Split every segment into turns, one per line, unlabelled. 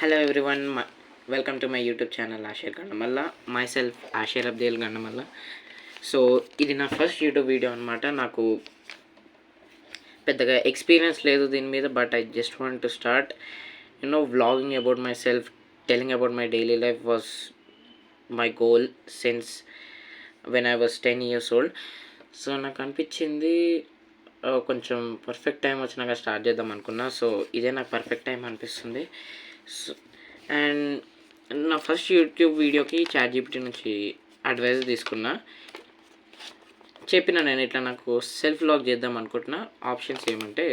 Hello everyone, welcome to my YouTube channel Ashir Gandamalla. Myself Ashir Abdel Gandamalla. So ఇది నా first YouTube video అనమాట. నాకు పెద్దగా experience లేదు దీని మీద, but I just want to start vlogging about my self, telling about my daily life was my goal since when I was 10 years old. So నాకు అనిపించింది కొంచెం పర్ఫెక్ట్ టైం వచ్చినాక స్టార్ట్ చేద్దాం అనుకున్నా. సో ఇదే నాకు పర్ఫెక్ట్ టైం అనిపిస్తుంది. So and నా ఫస్ట్ యూట్యూబ్ వీడియోకి ChatGPT నుంచి అడ్వైస్ తీసుకున్నా. చెప్పిన నేను ఇట్లా నాకు సెల్ఫ్ వ్లాగ్ చేద్దాం అనుకుంటున్నా. ఆప్షన్స్ ఏమంటే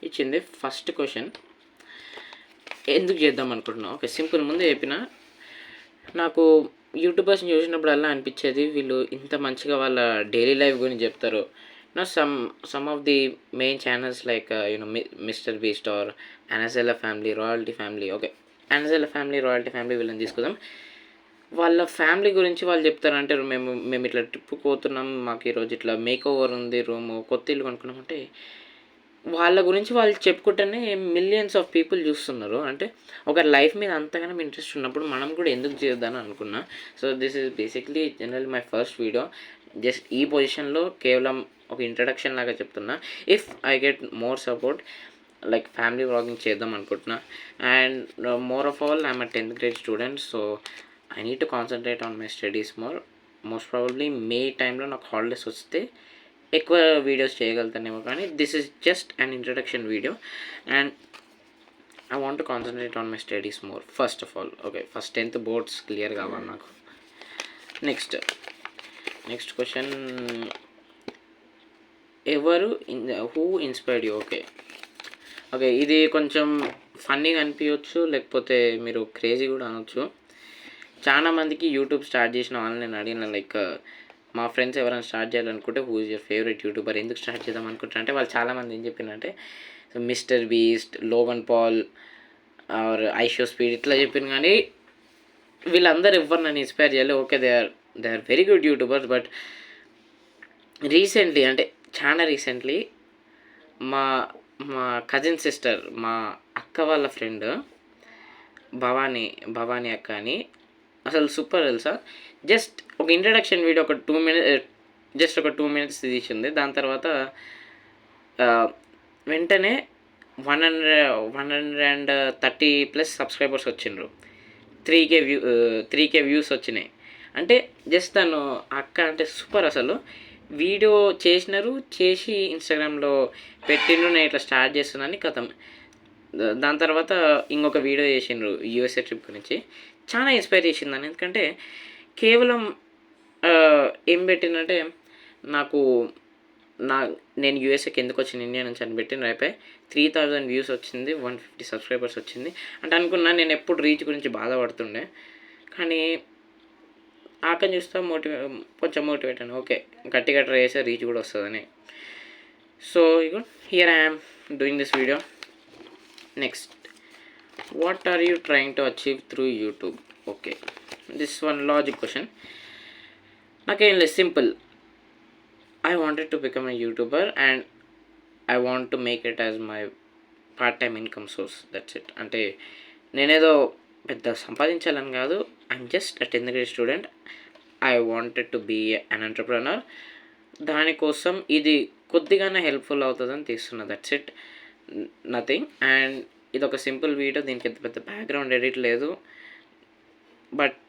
ఇచ్చింది. ఫస్ట్ క్వశ్చన్, ఎందుకు చేద్దాం అనుకుంటున్నా? Okay, simple. ముందే చెప్పిన, నాకు యూట్యూబర్స్ని చూసినప్పుడల్లా అనిపించేది వీళ్ళు ఇంత మంచిగా వాళ్ళ డైలీ లైఫ్ గురించి చెప్తారు. Some of the main channels like Mister Beast or Anazala Family, Royalty Family. Okay, Anazala Family, Royalty Family వీళ్ళని తీసుకుందాం. వాళ్ళ ఫ్యామిలీ గురించి వాళ్ళు చెప్తారంటే, మేము ఇట్లా ట్రిప్కి పోతున్నాం, మాకు ఈరోజు ఇట్లా మేక్ ఓవర్ ఉంది, రూము కొత్త ఇల్లు కొనుక్కున్నామంటే వాళ్ళ గురించి వాళ్ళు చెప్పుకుంటేనే మిలియన్స్ ఆఫ్ పీపుల్ చూస్తున్నారు. అంటే ఒక లైఫ్ మీద అంతగానో ఇంట్రెస్ట్ ఉన్నప్పుడు మనం కూడా ఎందుకు చేద్దామని అనుకున్నా. So this is basically general my first video. Just ఈ పొజిషన్లో కేవలం ఒక ఇంట్రడక్షన్ లాగా చెప్తున్నా. If I get more support like family vlogging చేద్దాం అనుకుంటున్నా. And more of all I'm a 10th grade student. So I need to concentrate on my studies more. Most probably May టైంలో నాకు హాలిడేస్ వస్తే ఎక్కువ videos చేయగలుగుతానేమో, కానీ this is just an introduction video and I want to concentrate on my studies more first of all. Okay, first 10th boards clear కావాలి నాకు. Next question, who inspired you? Okay, ఇది కొంచెం ఫన్నీగా అనిపించవచ్చు, లేకపోతే మీరు క్రేజీ కూడా అనొచ్చు. చాలామందికి యూట్యూబ్ స్టార్ట్ చేసిన వాళ్ళని నేను అడిగిన, లైక్ మా ఫ్రెండ్స్ ఎవరైనా స్టార్ట్ చేయాలనుకుంటే who is your favourite YouTuber, ఎందుకు స్టార్ట్ చేద్దాం అనుకుంటారు అంటే వాళ్ళు చాలామంది ఏం చెప్పినంటే Mister Beast, Logan Paul or IShowSpeed ఇట్లా చెప్పిన, కానీ వీళ్ళందరూ ఎవరు నన్ను ఇన్స్పైర్ చేయాలి. Okay, they are very good YouTubers, but recently అంటే చాలా రీసెంట్లీ మా మా కజిన్ సిస్టర్, మా అక్క వాళ్ళ ఫ్రెండ్ భవానీ అక్క అని, అసలు సూపర్ తెలుసా. జస్ట్ ఒక ఇంట్రడక్షన్ వీడియో ఒక 2 minutes, జస్ట్ ఒక 2 minutes తీసింది. దాని తర్వాత వెంటనే 130+ సబ్స్క్రైబర్స్ వచ్చిండ్రు. 3K వ్యూస్ వచ్చినాయి. అంటే జస్ట్ తను అక్క అంటే సూపర్. అసలు వీడియో చేసి ఇన్స్టాగ్రామ్లో పెట్టిండ్రు, నేను ఇట్లా స్టార్ట్ చేస్తున్నాను కథం. దాని తర్వాత ఇంకొక వీడియో చేసిండ్రు USA ట్రిప్ గురించి. చాలా ఇన్స్పైర్ చేసిందని. ఎందుకంటే కేవలం ఏం పెట్టిందంటే, నేను యూఎస్ఏకి ఎందుకు వచ్చిన ఇండియా నుంచి అని పెట్టిన అయిపోయి 3000 వ్యూస్ వచ్చింది, 150 సబ్స్క్రైబర్స్ వచ్చింది. అంటే అనుకున్నా నేను ఎప్పుడు రీచ్ గురించి బాధపడుతుండే, కానీ ఆకని చూస్తా కొంచెం మోటివేట్ అని. ఓకే, గట్టిగా ట్రై చేస్తే రీచ్ కూడా వస్తుందని. So here I am doing this video. Next, what are you trying to achieve through YouTube? Okay, this one logic question. Again, simple. I wanted to become a YouTuber and I want to make it as my part-time income source. That's it. అంటే నేనేదో పెద్ద సంపాదించాలని కాదు, I'm just a 10th grade student. I wanted to be an entrepreneur. దానికోసం ఇది కొద్దిగానే helpful అవుతుందని తీస్తున్నా. That's it, nothing. అండ్ ఇది ఒక సింపుల్ వీడియో, దీనికి పెద్ద బ్యాక్గ్రౌండ్ ఎడిట్ లేదు, but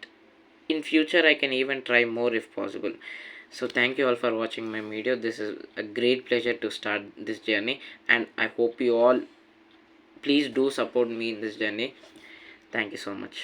in future I can even try more if possible. So thank you all for watching my video. This is a great pleasure to start this journey and I hope you all please do support me in this journey. Thank you so much.